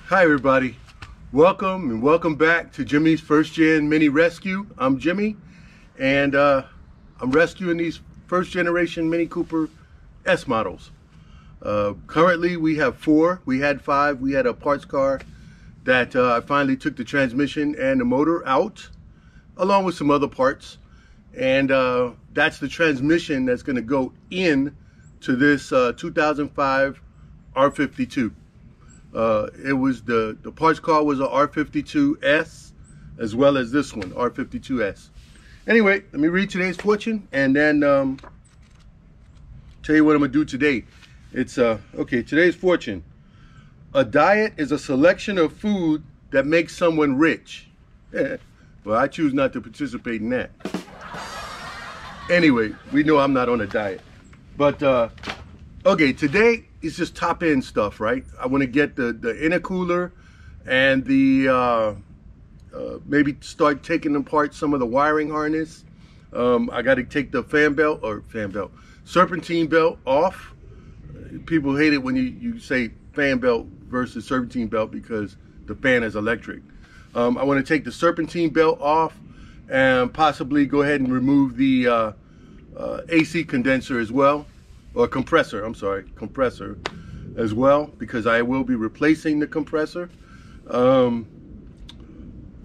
Hi everybody, welcome and welcome back to Jimmy's First Gen Mini Rescue. I'm Jimmy and I'm rescuing these first generation Mini Cooper S models. Currently we have 4, we had 5, we had a parts car that I finally took the transmission and the motor out along with some other parts, and that's the transmission that's going to go in to this 2005 R52. It was the parts car was a R52S as well as this one, R52S. Anyway, let me read today's fortune and then tell you what I'm gonna do today. It's okay, today's fortune. A diet is a selection of food that makes someone rich. Well, I choose not to participate in that. Anyway, we know I'm not on a diet. But okay, today it's just top end stuff, right? I want to get the intercooler and the maybe start taking apart some of the wiring harness. I got to take the serpentine belt off. People hate it when you say fan belt versus serpentine belt because the fan is electric. I want to take the serpentine belt off and possibly go ahead and remove the AC condenser as well. Or compressor, I'm sorry, compressor as well, because I will be replacing the compressor.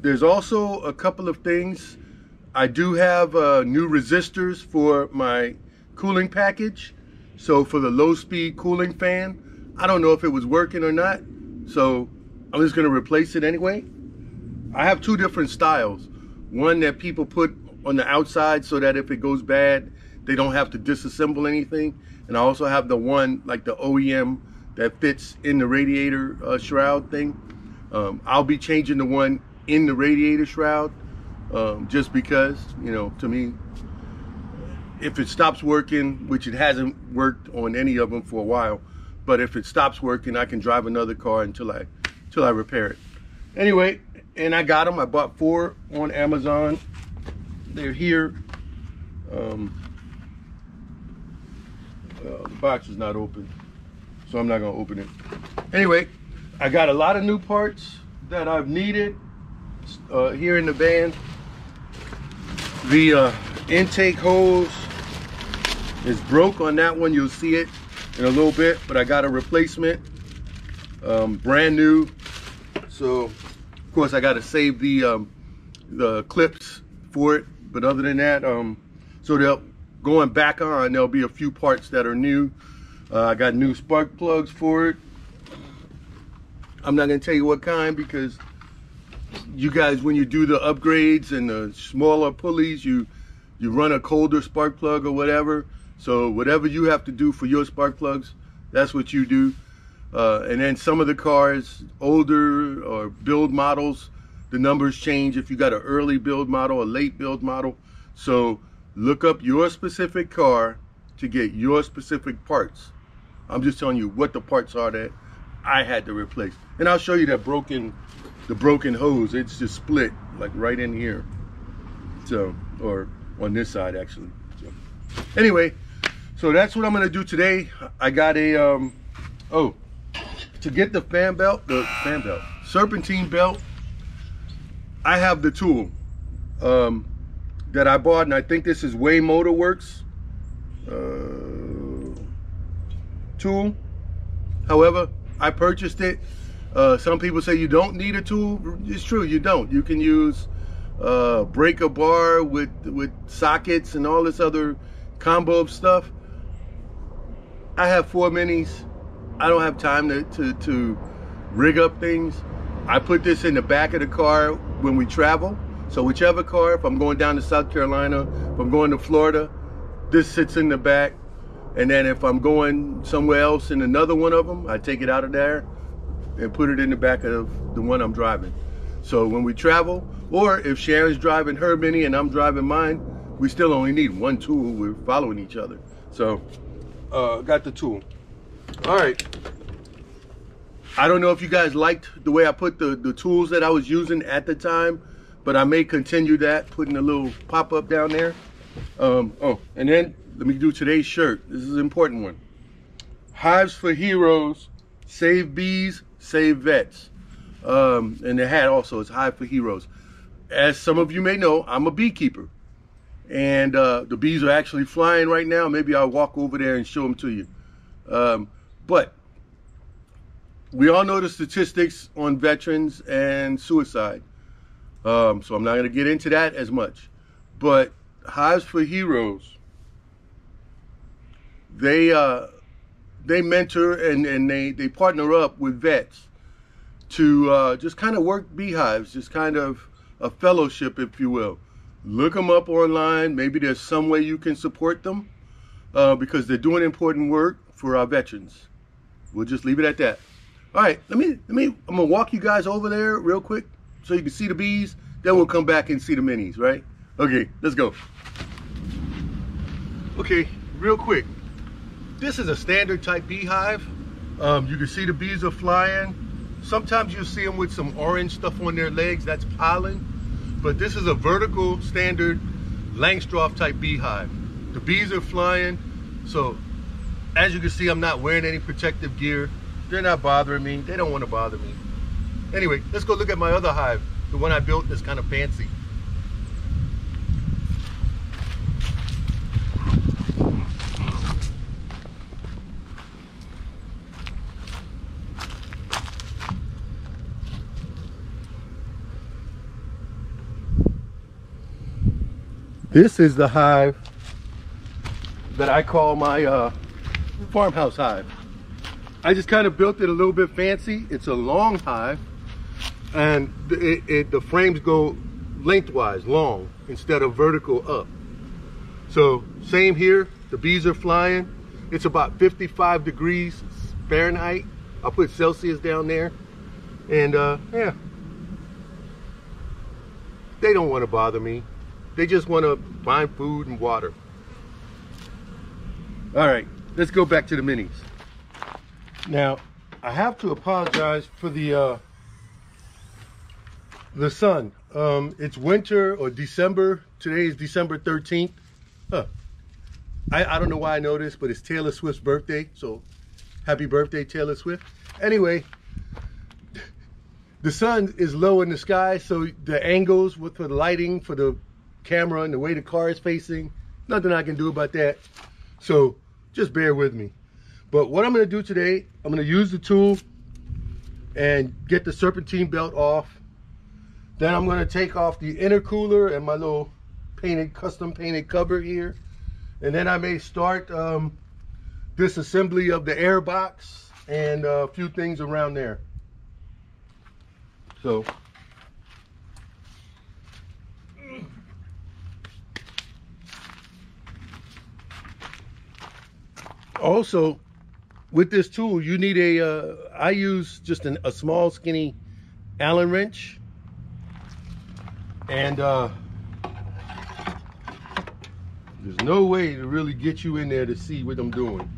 There's also a couple of things. I do have new resistors for my cooling package. So for the low speed cooling fan, I don't know if it was working or not. So I'm just gonna replace it anyway. I have 2 different styles. One that people put on the outside so that if it goes bad, they don't have to disassemble anything. And I also have the one, like the OEM, that fits in the radiator shroud thing. I'll be changing the one in the radiator shroud just because, you know, to me, if it stops working, which it hasn't worked on any of them for a while, but if it stops working, I can drive another car until I repair it. Anyway, and I got them. I bought 4 on Amazon. They're here. The box is not open, so I'm not gonna open it. Anyway, I got a lot of new parts that I've needed here in the van. The intake hose is broke on that one. You'll see it in a little bit, but I got a replacement, brand new. So of course I got to save the clips for it, but other than that, so they'll going back on, there'll be a few parts that are new. I got new spark plugs for it. I'm not gonna tell you what kind because you guys, when you do the upgrades and the smaller pulleys, you run a colder spark plug or whatever. So whatever you have to do for your spark plugs, that's what you do. And then some of the cars, older or build models, the numbers change if you got an early build model, a late build model. So look up your specific car to get your specific parts. I'm just telling you what the parts are that I had to replace. And I'll show you the broken hose. It's just split like right in here. So, or on this side actually. So, anyway, so that's what I'm gonna do today. I got a, to get the serpentine belt, I have the tool. That I bought, and I think this is Way Motor Works tool. However, I purchased it. Some people say you don't need a tool. It's true, you don't. You can use breaker bar with sockets and all this other combo of stuff. I have 4 minis. I don't have time to rig up things. I put this in the back of the car when we travel. So whichever car, if I'm going down to South Carolina, if I'm going to Florida, this sits in the back. And then if I'm going somewhere else in another one of them, I take it out of there and put it in the back of the one I'm driving. So when we travel, or if Sharon's driving her Mini and I'm driving mine, we still only need 1 tool. We're following each other. So got the tool. All right. I don't know if you guys liked the way I put the tools that I was using at the time, but I may continue that, putting a little pop-up down there. Oh, and then let me do today's shirt. This is an important one. Hives for Heroes, Save Bees, Save Vets. And the hat also is Hive for Heroes. As some of you may know, I'm a beekeeper. And the bees are actually flying right now. Maybe I'll walk over there and show them to you. But we all know the statistics on veterans and suicide. So I'm not going to get into that as much. But Hives for Heroes, they mentor and they partner up with vets to just kind of work beehives, just kind of a fellowship, if you will. Look them up online. Maybe there's some way you can support them because they're doing important work for our veterans. We'll just leave it at that. All right, I'm gonna walk you guys over there real quick so you can see the bees. Then we'll come back and see the minis, right? Okay, let's go. Okay, real quick. This is a standard type beehive. You can see the bees are flying. Sometimes you'll see them with some orange stuff on their legs. That's pollen. But this is a vertical standard Langstroth type beehive. The bees are flying. So as you can see, I'm not wearing any protective gear. They're not bothering me. They don't want to bother me. Anyway, let's go look at my other hive. The one I built is kind of fancy. This is the hive that I call my farmhouse hive. I just kind of built it a little bit fancy. It's a long hive, and the frames go lengthwise, long, instead of vertical up. So same here, the bees are flying. It's about 55 degrees Fahrenheit. I'll put Celsius down there. And yeah, they don't want to bother me. They just want to find food and water. All right, let's go back to the minis. Now, I have to apologize for the sun. It's winter or December. Today is December 13th. I don't know why I know this, but it's Taylor Swift's birthday. So happy birthday, Taylor Swift. Anyway, the sun is low in the sky, so the angles for the lighting for the camera and the way the car is facing, nothing I can do about that. So just bear with me. But what I'm going to do today, I'm going to use the tool and get the serpentine belt off. Then I'm going to take off the intercooler and my little custom painted cover here. And then I may start disassembly of the air box and a few things around there. So also, with this tool, you need I use just a small, skinny Allen wrench. And there's no way to really get you in there to see what I'm doing.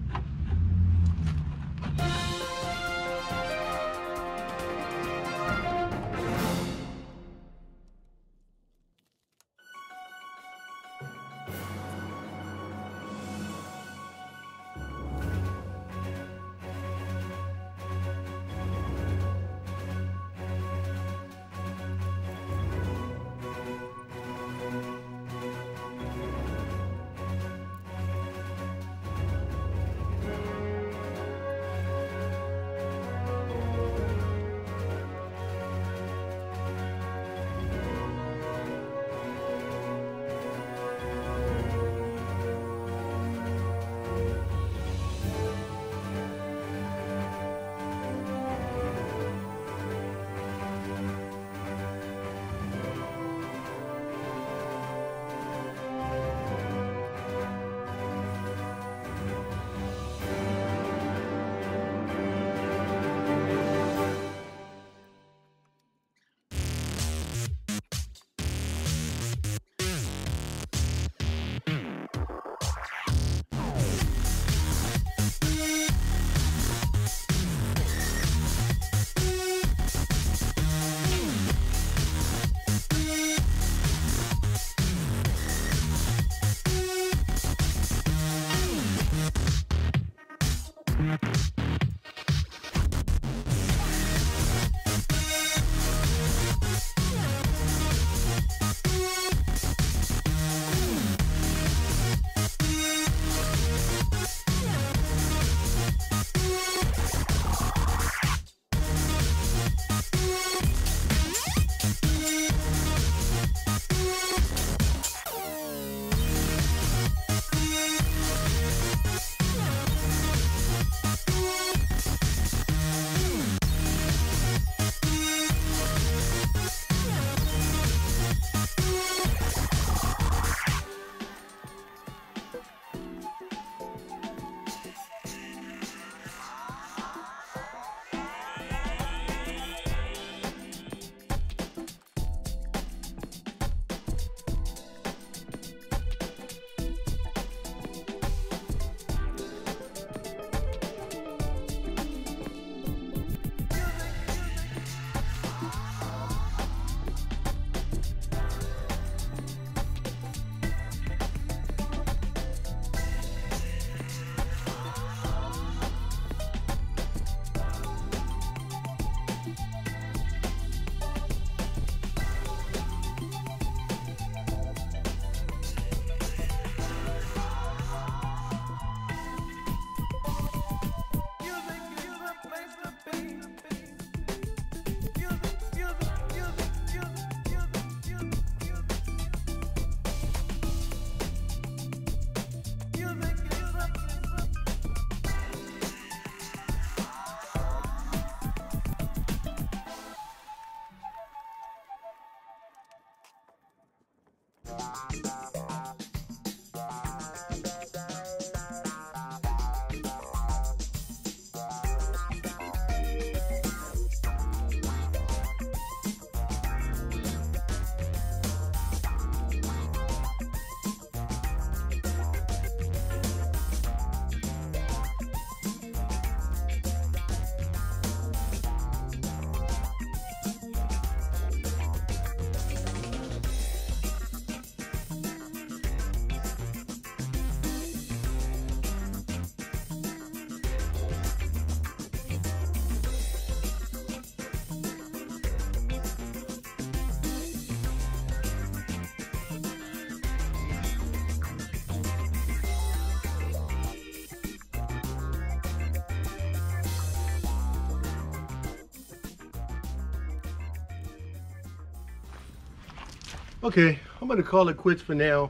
Okay, I'm gonna call it quits for now.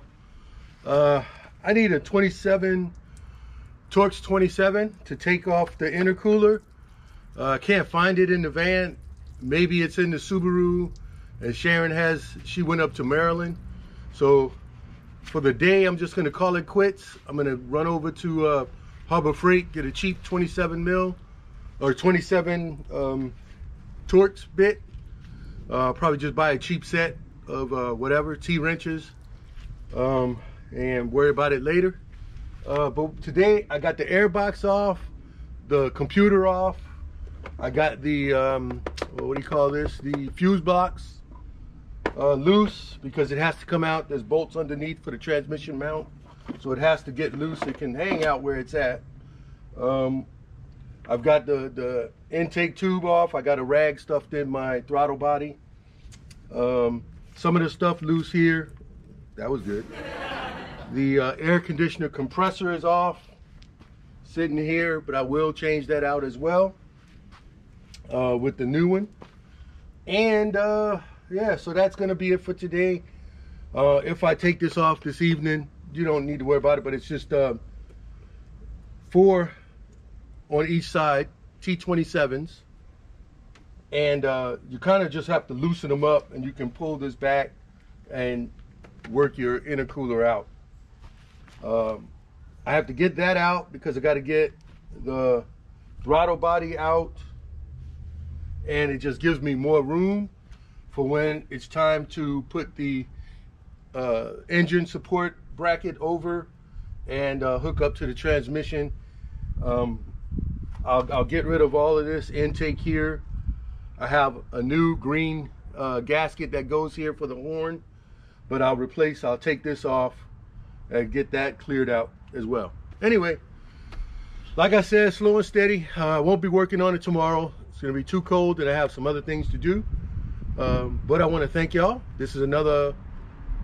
I need a 27 Torx 27 to take off the intercooler. I can't find it in the van. Maybe it's in the Subaru, and Sharon she went up to Maryland. So for the day, I'm just gonna call it quits. I'm gonna run over to Harbor Freight, get a cheap 27 mil or 27 Torx bit. Probably just buy a cheap set of whatever, T-wrenches, and worry about it later. But today I got the air box off, the computer off. I got the, what do you call this? The fuse box loose because it has to come out. There's bolts underneath for the transmission mount. So it has to get loose. It can hang out where it's at. I've got the intake tube off. I got a rag stuffed in my throttle body. Some of the stuff loose here. That was good. The air conditioner compressor is off, sitting here, but I will change that out as well with the new one. And yeah, so that's gonna be it for today. If I take this off this evening, you don't need to worry about it, but it's just 4 on each side, T27s. And you kind of just have to loosen them up, and you can pull this back and work your intercooler out. I have to get that out because I got to get the throttle body out, and it just gives me more room for when it's time to put the engine support bracket over and hook up to the transmission. I'll get rid of all of this intake here. I have a new green gasket that goes here for the horn, but I'll take this off and get that cleared out as well. Anyway, like I said, slow and steady. I won't be working on it tomorrow. It's gonna be too cold and I have some other things to do. But I wanna thank y'all. This is another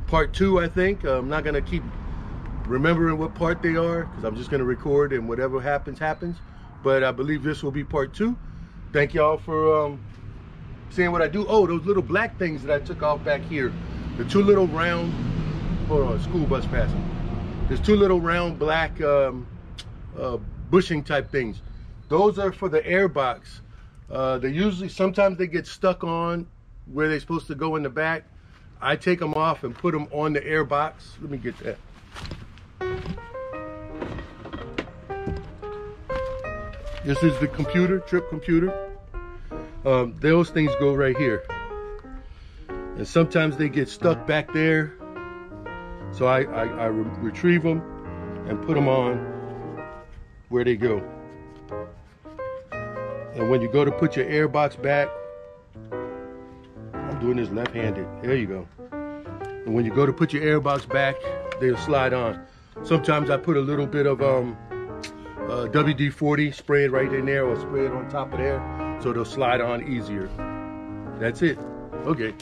part 2, I think. I'm not gonna keep remembering what part they are because I'm just gonna record and whatever happens, happens. But I believe this will be part 2. Thank y'all for seeing what I do. Oh, those little black things that I took off back here. The 2 little round, hold on, school bus passing. There's 2 little round black bushing type things. Those are for the air box. They usually, sometimes they get stuck on where they're supposed to go in the back. I take them off and put them on the air box. Let me get that. This is the computer, trip computer. Those things go right here. And sometimes they get stuck back there. So I retrieve them and put them on where they go. And when you go to put your air box back, I'm doing this left-handed. There you go. And when you go to put your air box back, they'll slide on. Sometimes I put a little bit of WD-40, spray it right in there or spray it on top of there so they'll slide on easier. That's it. Okay.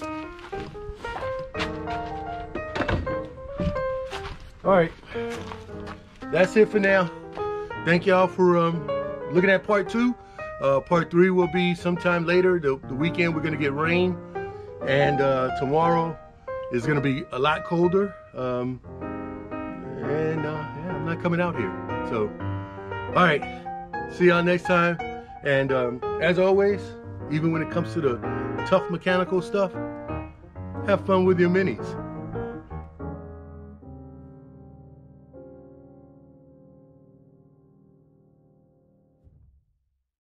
All right. That's it for now. Thank y'all for looking at part 2. Part 3 will be sometime later. The weekend we're gonna get rain, and tomorrow is gonna be a lot colder. Yeah, I'm not coming out here. So, all right. See y'all next time. And as always, even when it comes to the tough mechanical stuff, have fun with your minis.